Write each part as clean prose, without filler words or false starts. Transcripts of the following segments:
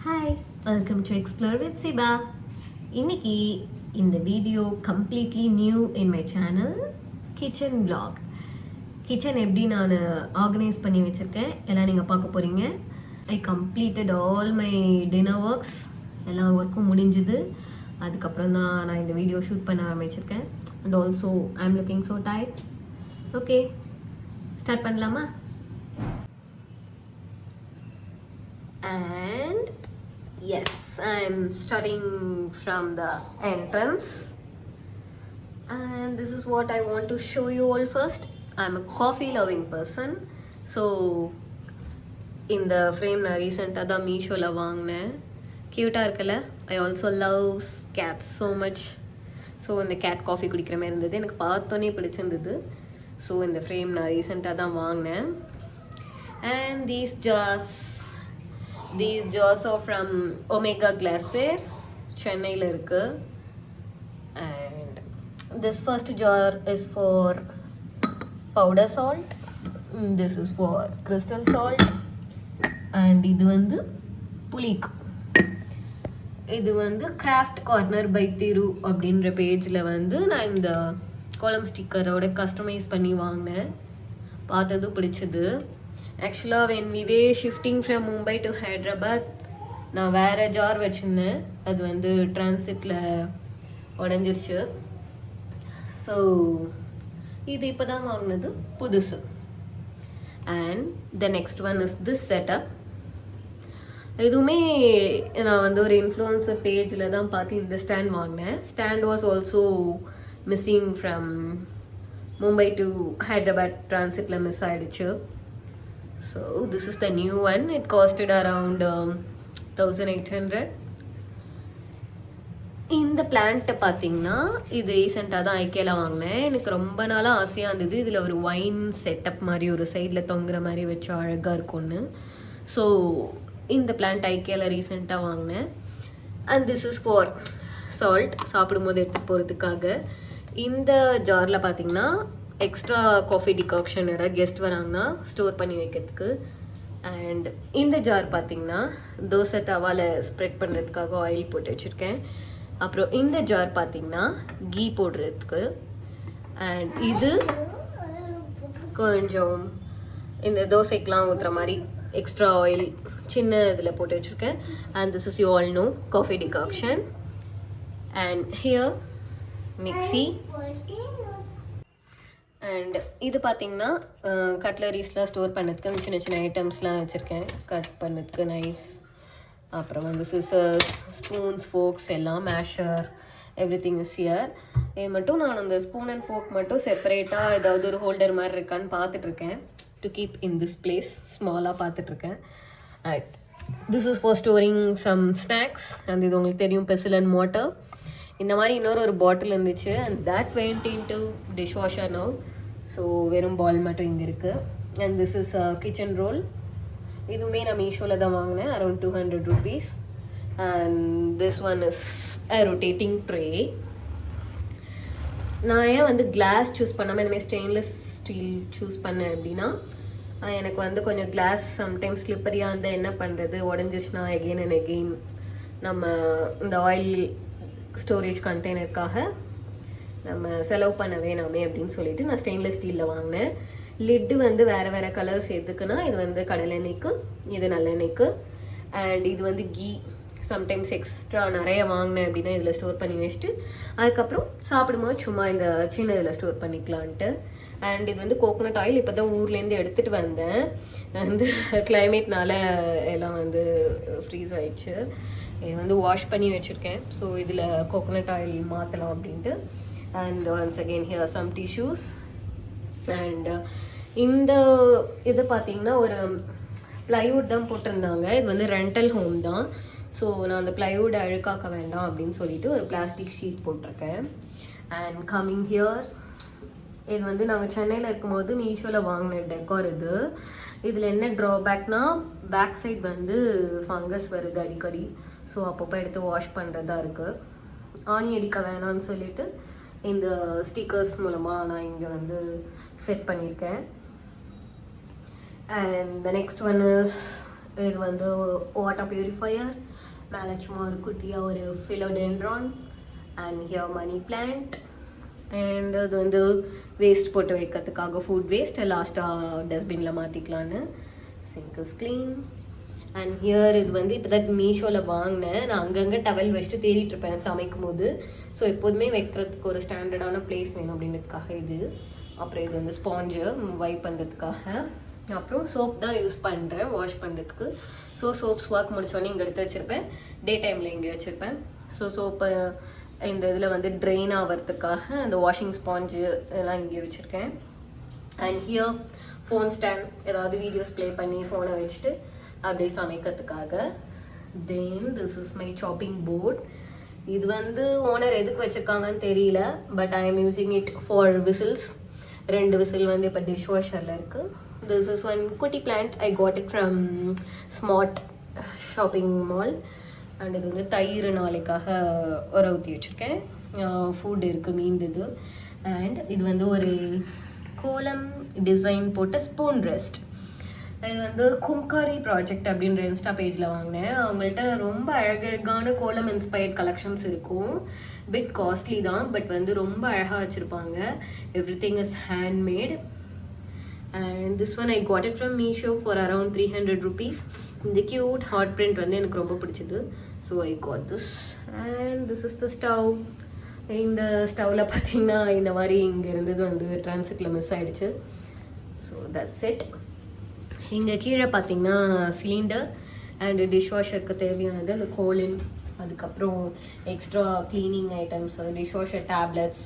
Hi, welcome to explore with Sipa. இன்னைக்கு இந்த video completely new in my channel kitchen vlog. Kitchen எப்படி நான் organise பண்ணி வச்சுருக்கேன் எல்லாம் நீங்கள் பார்க்க போகிறீங்க. I completed all my dinner works. எல்லா ஒர்க்கும் முடிஞ்சுது. அதுக்கப்புறம் தான் நான் இந்த வீடியோ ஷூட் பண்ண ஆரம்பிச்சிருக்கேன். And also I am looking so tired. Okay, start பண்ணலாமா? And yes, I'm starting from the entrance, and this is what I want to show you all first. I'm a coffee loving person, so in the frame na recent ada Meesho la vaangne cute ah irukala. I also love cats so much, so in the cat coffee kudikra mari irundhathu enakku paathone pidichirundhathu. So in the frame na recent ah da vaangne, and these jars are from Omega Glassware, சென்னையில் இருக்கு. And this first jar is for powder salt, this is for crystal salt, and இது வந்து புளிக்கு. இது வந்து craft corner by திரு அப்படின்ற பேஜில் வந்து நான் இந்த காலம் ஸ்டிக்கரோட கஸ்டமைஸ் பண்ணி வாங்கினேன். பார்த்தது பிடிச்சது. ஆக்சுவலாக when we were shifting from Mumbai to Hyderabad நான் வேறு ஜார் வச்சுருந்தேன். அது வந்து டிரான்சிட்டில் உடஞ்சிருச்சு. ஸோ இது இப்போ தான் வாங்கினது புதுசு. And the next one is this setup. இதுவுமே நான் வந்து ஒரு இன்ஃப்ளூயன்சர் பேஜில் தான் பார்த்து இந்த ஸ்டாண்ட் வாங்கினேன். Stand was also missing from Mumbai to Hyderabad டிரான்சிட்டில் மிஸ் ஆகிடுச்சு. So this is the new one. It costed around 1800. இந்த பிளான்ட்டை பார்த்தீங்கன்னா இது ரீசெண்டாக தான் ஐக்கியால வாங்கினேன். எனக்கு ரொம்ப நாளாக ஆசையாக இருந்தது இதில் ஒரு ஒயின் செட்டப் மாதிரி ஒரு சைடில் தொங்குற மாதிரி வச்சு அழகாக இருக்கும்னு. ஸோ இந்த பிளான்ட் ஐக்கியால ரீசெண்டாக வாங்கினேன். And this is for salt, சாப்பிடும்போது எடுத்துகிட்டு போகிறதுக்காக. இந்த ஜாரில் பார்த்தீங்கன்னா எக்ஸ்ட்ரா காஃபி டிகாக்ஷன் யாராவது கெஸ்ட் வராங்கன்னா ஸ்டோர் பண்ணி வைக்கிறதுக்கு. அண்ட் இந்த ஜார் பார்த்தீங்கன்னா தோசை தவாவில் ஸ்ப்ரெட் பண்ணுறதுக்காக ஆயில் போட்டு வச்சுருக்கேன். அப்புறம் இந்த ஜார் பார்த்தீங்கன்னா கீ போடுறதுக்கு. அண்ட் இது கொஞ்சம் இந்த தோசைக்கெலாம் ஊற்றுற மாதிரி எக்ஸ்ட்ரா ஆயில் சின்ன இதில் போட்டு வச்சுருக்கேன். And this is you all know coffee decoction. And here mixie. And இது பார்த்தீங்கன்னா கட்லரிஸ்லாம் ஸ்டோர் பண்ணுறதுக்கு சின்ன சின்ன ஐட்டம்ஸ்லாம் வச்சுருக்கேன். கட் பண்ணுறதுக்கு நைஃப்ஸ், அப்புறம் வந்து சிசர்ஸ், ஸ்பூன்ஸ், ஃபோக்ஸ் எல்லாம், measure, every thing is here. இது மட்டும் நான் அந்த ஸ்பூன் அண்ட் ஃபோக் மட்டும் செப்பரேட்டாக ஏதாவது ஒரு ஹோல்டர் மாதிரி இருக்கான்னு பார்த்துட்ருக்கேன். To keep in this place ஸ்மாலாக பார்த்துட்ருக்கேன். And this is for storing some snacks. And இது உங்களுக்கு தெரியும், பெசில் அண்ட் வாட்டர். இந்த மாதிரி இன்னொரு பாட்டில் இருந்துச்சு. And that went into dish washer now. So வெறும் பால் மட்டும் இங்கே இருக்குது. And this is kitchen roll. இதுவுமே நான் மீஷோவில் தான் வாங்கினேன், around 200 rupees. And this one is a rotating tray. நான் ஏன் வந்து கிளாஸ் சூஸ் பண்ணாமல் இந்தமாதிரி ஸ்டெயின்லெஸ் ஸ்டீல் சூஸ் பண்ணேன் அப்படின்னா, எனக்கு வந்து கொஞ்சம் கிளாஸ் சம்டைம்ஸ் ஸ்லிப்பரியாக இருந்தால் என்ன பண்ணுறது, உடஞ்சிச்சுன்னா எகெயின் அண்ட் எகெயின் நம்ம இந்த ஆயில் ஸ்டோரேஜ் கண்டெய்னருக்காக நம்ம செலவு பண்ண வேணாமே அப்படின்னு சொல்லிட்டு நான் ஸ்டெயின்லெஸ் ஸ்டீலில் வாங்கினேன். லிட்டு வந்து வேறு வேறு கலர்ஸ் எதுக்குன்னா, இது வந்து கடலெண்ணெய்க்கு, இது நல்லெண்ணெய்க்கு. அண்ட் இது வந்து கீ சம்டைம்ஸ் எக்ஸ்ட்ரா நிறைய வாங்கினேன் அப்படின்னா இதில் ஸ்டோர் பண்ணி வச்சுட்டு அதுக்கப்புறம் சாப்பிடும்போது சும்மா இந்த சின்ன இதில் ஸ்டோர் பண்ணிக்கலான்ட்டு. அண்ட் இது வந்து கோகோனட் ஆயில் இப்போ தான் ஊர்லேருந்து எடுத்துகிட்டு வந்தேன். வந்து கிளைமேட்னால எல்லாம் வந்து ஃப்ரீஸ் ஆயிடுச்சு. இது வந்து வாஷ் பண்ணி வச்சுருக்கேன். ஸோ இதில் கோகோனட் ஆயில் மாற்றலாம் அப்படின்ட்டு. And once again here some tissues. அண்ட் இந்த இது பார்த்தீங்கன்னா ஒரு ப்ளைவுட் தான் போட்டிருந்தாங்க. இது வந்து ரெண்டல் ஹோம் தான். ஸோ நான் அந்த ப்ளைவுட் அழுக்காக்க வேண்டாம் அப்படின்னு சொல்லிட்டு ஒரு பிளாஸ்டிக் ஷீட் போட்டிருக்கேன். அண்ட் கம்மிங் ஹியர், இது வந்து நாங்கள் சென்னையில் இருக்கும்போது மீஷோவில் வாங்கின டெக்கார் இது. இதில் என்ன ட்ராபேக்னால் பேக் சைட் வந்து ஃபங்கஸ் வருது அடிக்கடி. ஸோ அப்பப்போ எடுத்து வாஷ் பண்ணுறதா இருக்குது. ஆணி அடிக்க வேணாம்னு சொல்லிட்டு இந்த ஸ்டிக்கர்ஸ் மூலமாக நான் இங்கே வந்து செட் பண்ணியிருக்கேன். And the next one is இது வந்து வாட்டர் பியூரிஃபையர். மேலே சும்மா ஒரு குட்டியாக ஒரு philodendron and here money plant. And அது வந்து வேஸ்ட் போட்டு வைக்கிறதுக்காக ஃபுட் வேஸ்ட் லாஸ்ட்டாக டஸ்ட்பினில் மாற்றிக்கலான்னு. Sink is clean. And here இது வந்து இப்போ தான் மீஷோவில் வாங்கினேன். நான் அங்கங்கே டவல் வச்சுட்டு தேடிட்டு இருப்பேன் சமைக்கும் போது. ஸோ எப்போதுமே வைக்கிறதுக்கு ஒரு ஸ்டாண்டர்டான பிளேஸ் வேணும் அப்படின்றதுக்காக இது. அப்புறம் இது வந்து ஸ்பாஞ்சு வைப் பண்ணுறதுக்காக. அப்புறம் சோப் தான் யூஸ் பண்ணுறேன் வாஷ் பண்ணுறதுக்கு. ஸோ சோப்ஸ் ஒர்க் முடிச்சோடனே இங்கே எடுத்து வச்சுருப்பேன். டே டைமில் இங்கே வச்சுருப்பேன். ஸோ சோப்பை இந்த இதில் வந்து ட்ரெயின் ஆகிறதுக்காக அந்த வாஷிங் ஸ்பாஞ்சு எல்லாம் இங்கே வச்சுருக்கேன். அண்ட் ஹியர் ஃபோன் ஸ்டாண்ட், ஏதாவது வீடியோஸ் ப்ளே பண்ணி ஃபோனை வச்சுட்டு அப்படியே சமைக்கிறதுக்காக. Then this is my chopping board. இது வந்து ஓனர் எதுக்கு வச்சுருக்காங்கன்னு தெரியல, but I am using it for whistles. 2 whistle வந்து இப்போ டிஷ் வாஷரில் இருக்குது. திஸ் இஸ் ஒன் குட்டி plant. I got it from smart shopping mall. And இது வந்து தயிர் நாளைக்காக உர ஊற்றி வச்சுருக்கேன். ஃபுட் இருக்குது மீந்தது. அண்ட் இது வந்து ஒரு கோலம் டிசைன் போட்ட ஸ்பூன் ரெஸ்ட். இது வந்து கும்காரி ப்ராஜெக்ட் அப்படின்ற இன்ஸ்டா பேஜில் வாங்கினேன். அவங்கள்ட்ட ரொம்ப அழகழகான கோலம் இன்ஸ்பயர்ட் கலெக்ஷன்ஸ் இருக்கும். பிட் காஸ்ட்லி தான், பட் வந்து ரொம்ப அழகாக வச்சுருப்பாங்க. Every thing is handmade. And this one I got it from Meesho for around 300 rupees. இந்த க்யூட் ஹாட் பிரிண்ட் வந்து எனக்கு ரொம்ப பிடிச்சிது. So I got this. And this is the stove. இந்த ஸ்டவ்வில் பார்த்தீங்கன்னா இந்த மாதிரி இங்கே இருந்தது வந்து டிரான்சிட்டில் மிஸ் ஆகிடுச்சு. So that's it. இங்கே கீழே பார்த்தீங்கன்னா சிலிண்டர் அண்ட் டிஷ் வாஷருக்கு தேவையானது அந்த கோலின், அதுக்கப்புறம் extra cleaning items, dish washer tablets,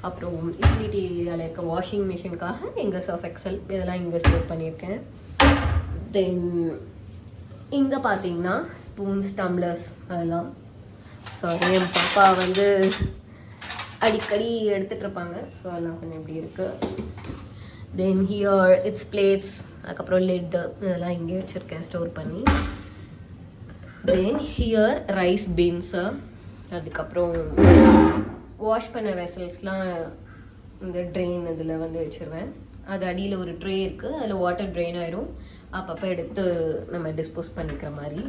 அப்புறம் யூட்டிலிட்டி ஏரியாவில் இருக்க வாஷிங் மிஷினுக்காக எங்கள் சர்ஃப் எக்ஸல் இதெல்லாம் இங்கே ஸ்டோர் பண்ணியிருக்கேன். தென் இங்கே பார்த்தீங்கன்னா ஸ்பூன்ஸ், டம்ளர்ஸ் அதெல்லாம். சாரி, என் பாப்பா வந்து அடிக்கடி எடுத்துகிட்டு இருப்பாங்க. ஸோ அதெல்லாம் கொஞ்சம் இப்படி இருக்குது. தென் ஹியர் இட்ஸ் பிளேட்ஸ், அதுக்கப்புறம் லெட்டு இதெல்லாம் இங்கே வச்சுருக்கேன் ஸ்டோர் பண்ணி. தென் ஹியர் ரைஸ் பீன்ஸு, அதுக்கப்புறம் வாஷ் பண்ண வெசல்ஸ்லாம் இந்த ட்ரெயின் இதில் வந்து வச்சுருவேன். அது அடியில் ஒரு ட்ரே இருக்குது, அதில் வாட்டர் ட்ரெயின் ஆயிரும், அப்பப்போ எடுத்து நம்ம டிஸ்போஸ் பண்ணிக்கிற மாதிரி.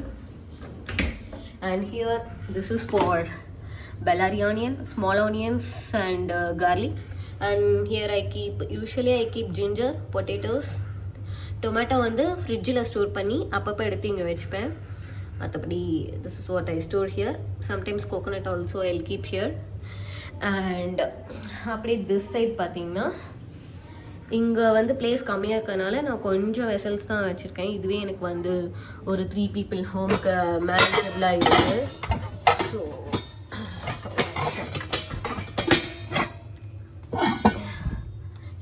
And here this is for Bellary onion, small onions and garlic. And here usually I keep ginger, potatoes, tomato வந்து ஃப்ரிட்ஜில் ஸ்டோர் பண்ணி அப்பப்போ எடுத்து இங்கே வச்சுப்பேன். மற்றபடி this is what I store here. Sometimes coconut also I keep here. And அப்படியே this side பார்த்தீங்கன்னா இங்கே வந்து பிளேஸ் கம்மியாக இருக்கிறதுனால நான் கொஞ்சம் வெசல்ஸ் தான் வச்சுருக்கேன். இதுவே எனக்கு வந்து ஒரு 3 people ஹோம்க்கு மேனேஜபிளாக இருக்குது. ஸோ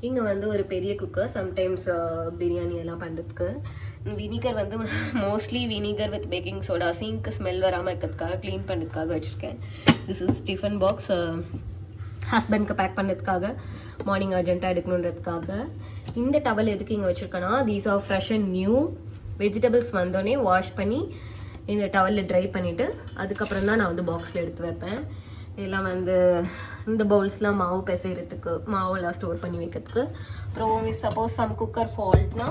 இங்கே வந்து ஒரு பெரிய குக்கர், சம்டைம்ஸ் பிரியாணி எல்லாம் பண்ணுறதுக்கு. வினிகர் வந்து mostly vinegar with baking soda sink smell வராமல் இருக்கிறதுக்காக க்ளீன் பண்ணுறதுக்காக வச்சுருக்கேன். திஸ் இஸ் டிஃபன் பாக்ஸ், ஹஸ்பண்ட்க்கு பேக் பண்ணுறதுக்காக, மார்னிங் அர்ஜென்ட்டாக எடுக்கணுன்றதுக்காக. இந்த டவல் எதுக்கு இங்கே வச்சுருக்கேன்னா, these are fresh and new. Vegetables வந்தோடனே வாஷ் பண்ணி இந்த டவலில் ட்ரை பண்ணிவிட்டு அதுக்கப்புறம் தான் நான் வந்து பாக்ஸில் எடுத்து வைப்பேன். இதெல்லாம் வந்து இந்த பவுல்ஸ்லாம் மாவு பிசைகிறதுக்கு, மாவெல்லாம் ஸ்டோர் பண்ணி வைக்கிறதுக்கு. அப்புறம் சப்போஸ் சம் குக்கர் ஃபால்ட்னா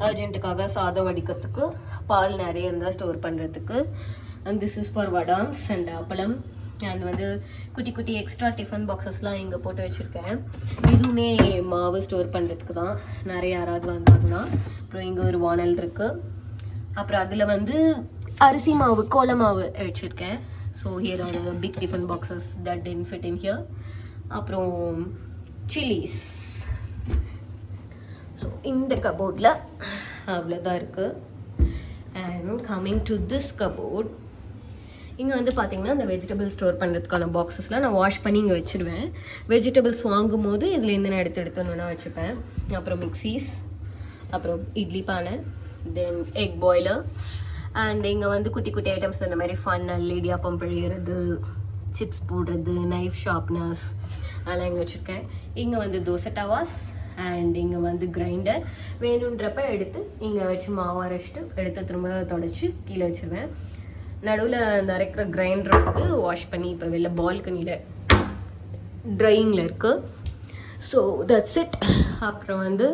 அர்ஜென்ட்டுக்காக சாதம் வடிக்கிறதுக்கு, பால் நிறைய இருந்தால் ஸ்டோர் பண்ணுறதுக்கு. And this is for vadams and appalam. அது வந்து குட்டி குட்டி எக்ஸ்ட்ரா டிஃபன் பாக்ஸஸ்லாம் இங்கே போட்டு வச்சுருக்கேன். இதுவுமே மாவு ஸ்டோர் பண்ணுறதுக்கு தான், நிறைய யாராவது வந்தாங்கன்னா. அப்புறம் இங்கே ஒரு வானல் இருக்குது. அப்புறம் அதில் வந்து அரிசி மாவு, கோல மாவு வச்சுருக்கேன். So here are big tiffin boxes that didn't fit in here. அப்புறம் சில்லிஸ். ஸோ இந்த கபோர்டில் அவ்வளோதான் இருக்குது. And coming to this cupboard, இங்கே வந்து பார்த்தீங்கன்னா இந்த வெஜிடபிள் ஸ்டோர் பண்ணுறதுக்கான பாக்ஸஸ்லாம் நான் வாஷ் பண்ணி இங்கே வச்சுருவேன். வெஜிடபிள்ஸ் வாங்கும் போது இதுலேருந்து நான் எடுத்து ஒன்று வச்சுப்பேன். அப்புறம் மிக்சிஸ், அப்புறம் இட்லி பானை, தென் எக் பாய்லர். அண்ட் இங்கே வந்து குட்டி குட்டி ஐட்டம்ஸ் இந்த மாதிரி ஃபன் இடியாப்பம் பிழிகிறது, சிப்ஸ் போடுறது, நைஃப் ஷார்ப்னர்ஸ் அதெல்லாம் இங்கே வச்சுருக்கேன். இங்கே வந்து தோசை டவாஸ் அண்ட் இங்கே வந்து கிரைண்டர். வேணுன்றப்ப எடுத்து இங்கே வச்சு மாவு அரைச்சிட்டு எடுத்து திரும்ப தொடச்சி கீழே வச்சுருவேன். நடுவில் அந்த அரைக்கிற கிரைண்டர் வந்து வாஷ் பண்ணி இப்போ வெளில பால்கனியில் ட்ரையிங்கில் இருக்குது. So that's it. அப்புறம் வந்து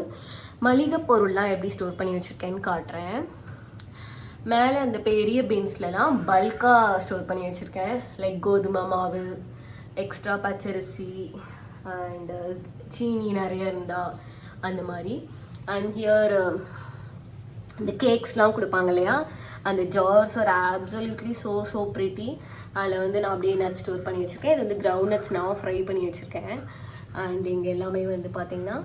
மளிகை பொருள்லாம் எப்படி ஸ்டோர் பண்ணி வச்சுருக்கேன்னு காட்டுறேன். மேலே அந்த பெரிய பீன்ஸ்லலாம் பல்காக ஸ்டோர் பண்ணி வச்சுருக்கேன். லைக் கோதுமை மாவு, எக்ஸ்ட்ரா பச்சரிசி அண்டு சீனி நிறைய இருந்தால் அந்த மாதிரி. அண்ட் ஹியர் இந்த கேக்ஸ்லாம் கொடுப்பாங்க இல்லையா, அந்த jars are absolutely so pretty. அதில் வந்து நான் அப்படியே நட்ஸ் ஸ்டோர் பண்ணி வச்சுருக்கேன். இது வந்து கிரவுண்ட் நட்ஸ் நான் ஃப்ரை பண்ணி வச்சுருக்கேன். அண்ட் இங்கே எல்லாமே வந்து பார்த்திங்கன்னா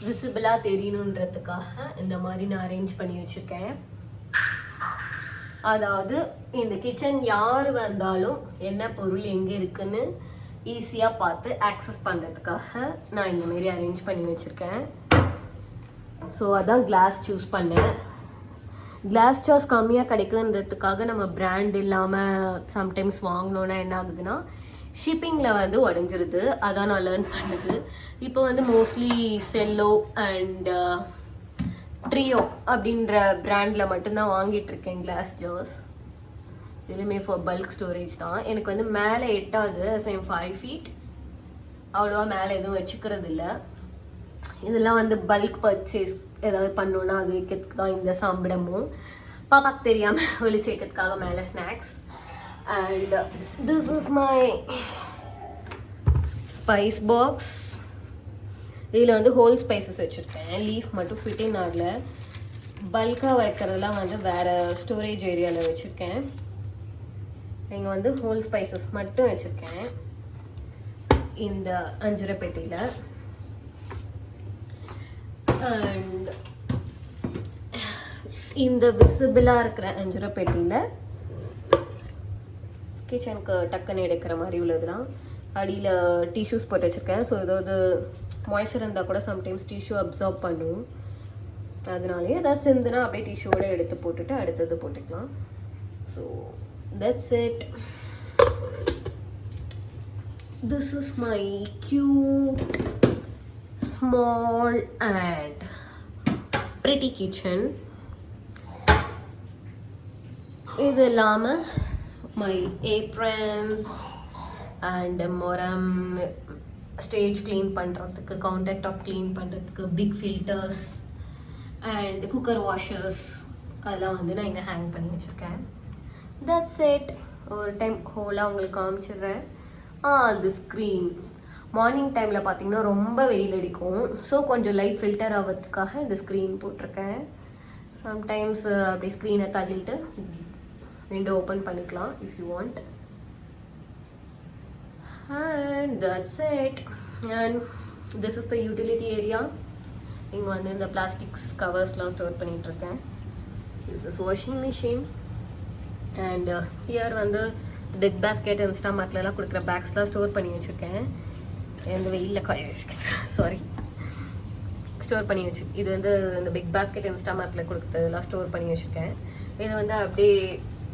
விசிபிளாக தெரியணுன்றதுக்காக இந்த மாதிரி நான் அரேஞ்ச் பண்ணி வச்சுருக்கேன். அதாவது இந்த கிச்சன் யார் வந்தாலும் என்ன பொருள் எங்கே இருக்குன்னு ஈஸியாக பார்த்து ஆக்சஸ் பண்ணுறதுக்காக நான் இந்தமாரி அரேஞ்ச் பண்ணி வச்சுருக்கேன். ஸோ அதான் கிளாஸ் சூஸ் பண்ணேன். கிளாஸ் ஜார்ஸ் கம்மியாக கிடைக்குதுன்றதுக்காக நம்ம பிராண்ட் இல்லாமல் சம்டைம்ஸ் வாங்கினோன்னா என்ன ஆகுதுன்னா ஷிப்பிங்கில் வந்து உடஞ்சிருது. அதான் நான் லேர்ன் பண்ணது. இப்போ வந்து மோஸ்ட்லி செல்லோ அண்ட் ட்ரியோ அப்படின்ற பிராண்டில் மட்டும்தான் வாங்கிட்டுருக்கேன் கிளாஸ் ஜார்ஸ். இதுலேயுமே ஃபார் பல்க் ஸ்டோரேஜ் தான். எனக்கு வந்து மேலே எட்டாவது, சேம் 5 feet, அவ்வளோவா மேலே எதுவும் வச்சுக்கிறது இல்லை. இதெல்லாம் வந்து பல்க் பர்ச்சேஸ் ஏதாவது பண்ணோன்னா அது வைக்கிறதுக்கு தான் இந்த சாம்பிடமும். பாப்பாக்கு தெரியாமல் ஒளிச்சு வைக்கிறதுக்காக மேலே snacks. And this is my spice box. இதில் வந்து ஹோல் ஸ்பைசஸ் வச்சுருக்கேன். லீஃப் மட்டும் ஃபிட்டிங் ஆகல. பல்காக வைக்கிறதுலாம் வந்து வேறு ஸ்டோரேஜ் ஏரியாவில் வச்சுருக்கேன். இங்கே வந்து ஹோல் ஸ்பைசஸ் மட்டும் வச்சுருக்கேன் இந்த 5 ரூபாய் பெட்டியில். அண்ட் இந்த விசிபிளாக இருக்கிற 5 ரூபாய் பெட்டியில் கிச்சனுக்கு டக்குன்னு எடுக்கிற மாதிரி உள்ளதுலாம். அடியில் டிஷ்யூஸ் போட்டு வச்சுருக்கேன். ஸோ ஏதாவது மாய்ஸ்சர் இருந்தால் கூட சம்டைம்ஸ் டிஷ்யூ அப்சார்ப் பண்ணும். அதனாலே ஏதாவது சிந்துனா அப்படியே டிஷ்யூவோட எடுத்து போட்டுட்டு அடுத்தது போட்டுக்கலாம். So that's it. This is my cute small and pretty kitchen. இது இல்லாமல் my aprons and மொரம் stage clean பண்ணுறதுக்கு, கவுண்டர் டாப் க்ளீன் பண்ணுறதுக்கு, big filters and cooker washers அதெல்லாம் வந்து நான் இங்கே ஹேங் பண்ணி வச்சுருக்கேன். That's it. ஒரு டைம் ஹோலாக உங்களுக்கு காமிச்சிடுறேன். அந்த ஸ்க்ரீன் மார்னிங் டைமில் பார்த்தீங்கன்னா ரொம்ப வெயில் அடிக்கும். ஸோ கொஞ்சம் லைட் ஃபில்டர் ஆகிறதுக்காக இந்த ஸ்க்ரீன் போட்டிருக்கேன். சம்டைம்ஸ் அப்படி ஸ்க்ரீனை தள்ளிட்டு விண்டோ ஓப்பன் பண்ணிக்கலாம் if you want. And that's it. And this is the utility area. இங்கே வந்து இந்த பிளாஸ்டிக்ஸ் கவர்ஸ்லாம் ஸ்டோர் பண்ணிகிட்ருக்கேன். This is washing machine. And here வந்து பிக் பேஸ்கெட் இன்ஸ்டாமார்ட்லலாம் கொடுக்குற பேக்ஸ்லாம் ஸ்டோர் பண்ணி வச்சுருக்கேன். இந்த வெயிலில் காய வச்சுக்கிறேன், சாரி, ஸ்டோர் பண்ணி வச்சு. இது வந்து இந்த பிக் பேஸ்கெட் இன்ஸ்டாமார்ட்டில் கொடுக்குறதெல்லாம் ஸ்டோர் பண்ணி வச்சுருக்கேன். இது வந்து அப்படியே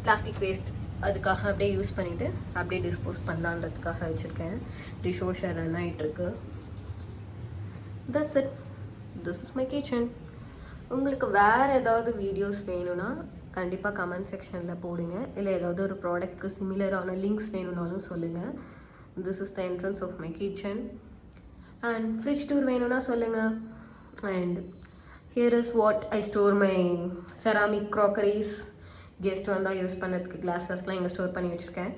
பிளாஸ்டிக் வேஸ்ட் அதுக்காக அப்படியே யூஸ் பண்ணிவிட்டு அப்படியே டிஸ்போஸ் பண்ணலான்றதுக்காக வச்சுருக்கேன். டிஷ் வாஷர் ரன் ஆகிட்டுருக்கு. That's it. This is my kitchen. உங்களுக்கு வேறு ஏதாவது வீடியோஸ் வேணும்னா கண்டிப்பாக கமெண்ட் செக்ஷனில் போடுங்க. இல்லை ஏதாவது ஒரு ப்ராடக்ட்க்கு சிமிலரான லிங்க்ஸ் வேணும்னாலும் சொல்லுங்கள். This is the entrance of my kitchen. And fridge tour வேணும்னா சொல்லுங்கள். And here is what I store my ceramic crockeries. Guest வந்தால் யூஸ் பண்ணுறதுக்கு கிளாஸஸ்லாம் இங்கே ஸ்டோர் பண்ணி வச்சுருக்கேன்.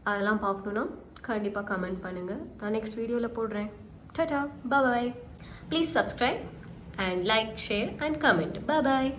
அதெல்லாம் பார்க்கணுன்னா கண்டிப்பாக கமெண்ட் பண்ணுங்கள். நான் நெக்ஸ்ட் வீடியோவில் போடுறேன். Tata, bye. Please subscribe and like, share and comment. Bye bye.